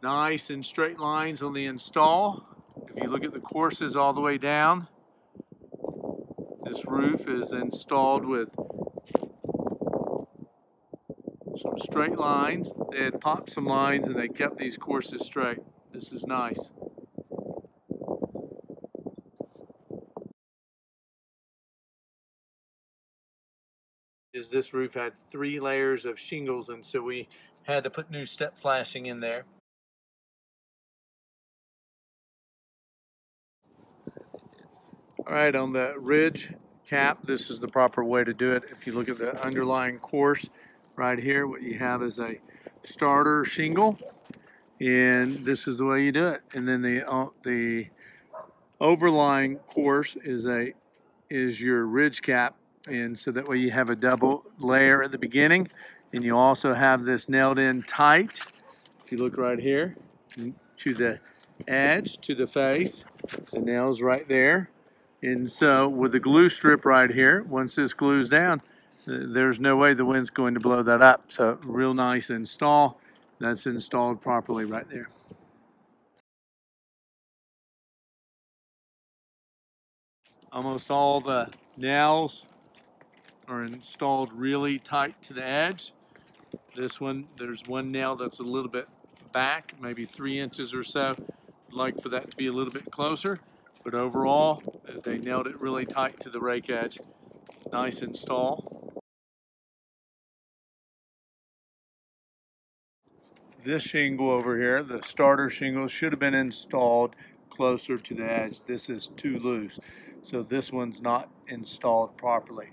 Nice and straight lines on the install. If you look at the courses all the way down, this roof is installed with some straight lines. They had popped some lines and they kept these courses straight. This is nice. This roof had 3 layers of shingles, and so we had to put new step flashing in there. Alright, on the ridge cap, this is the proper way to do it. If you look at the underlying course right here, what you have is a starter shingle, and this is the way you do it. And then the overlying course is your ridge cap, and so that way you have a double layer at the beginning, and you also have this nailed in tight. If you look right here to the edge, to the face, the nail's right there. And so with the glue strip right here, once this glues down, there's no way the wind's going to blow that up. So real nice install. That's installed properly right there. Almost all the nails are installed really tight to the edge. This one, there's one nail that's a little bit back, maybe 3 inches or so. I'd like for that to be a little bit closer. But overall, they nailed it really tight to the rake edge. Nice install. This shingle over here, the starter shingle, should have been installed closer to the edge. This is too loose, so this one's not installed properly.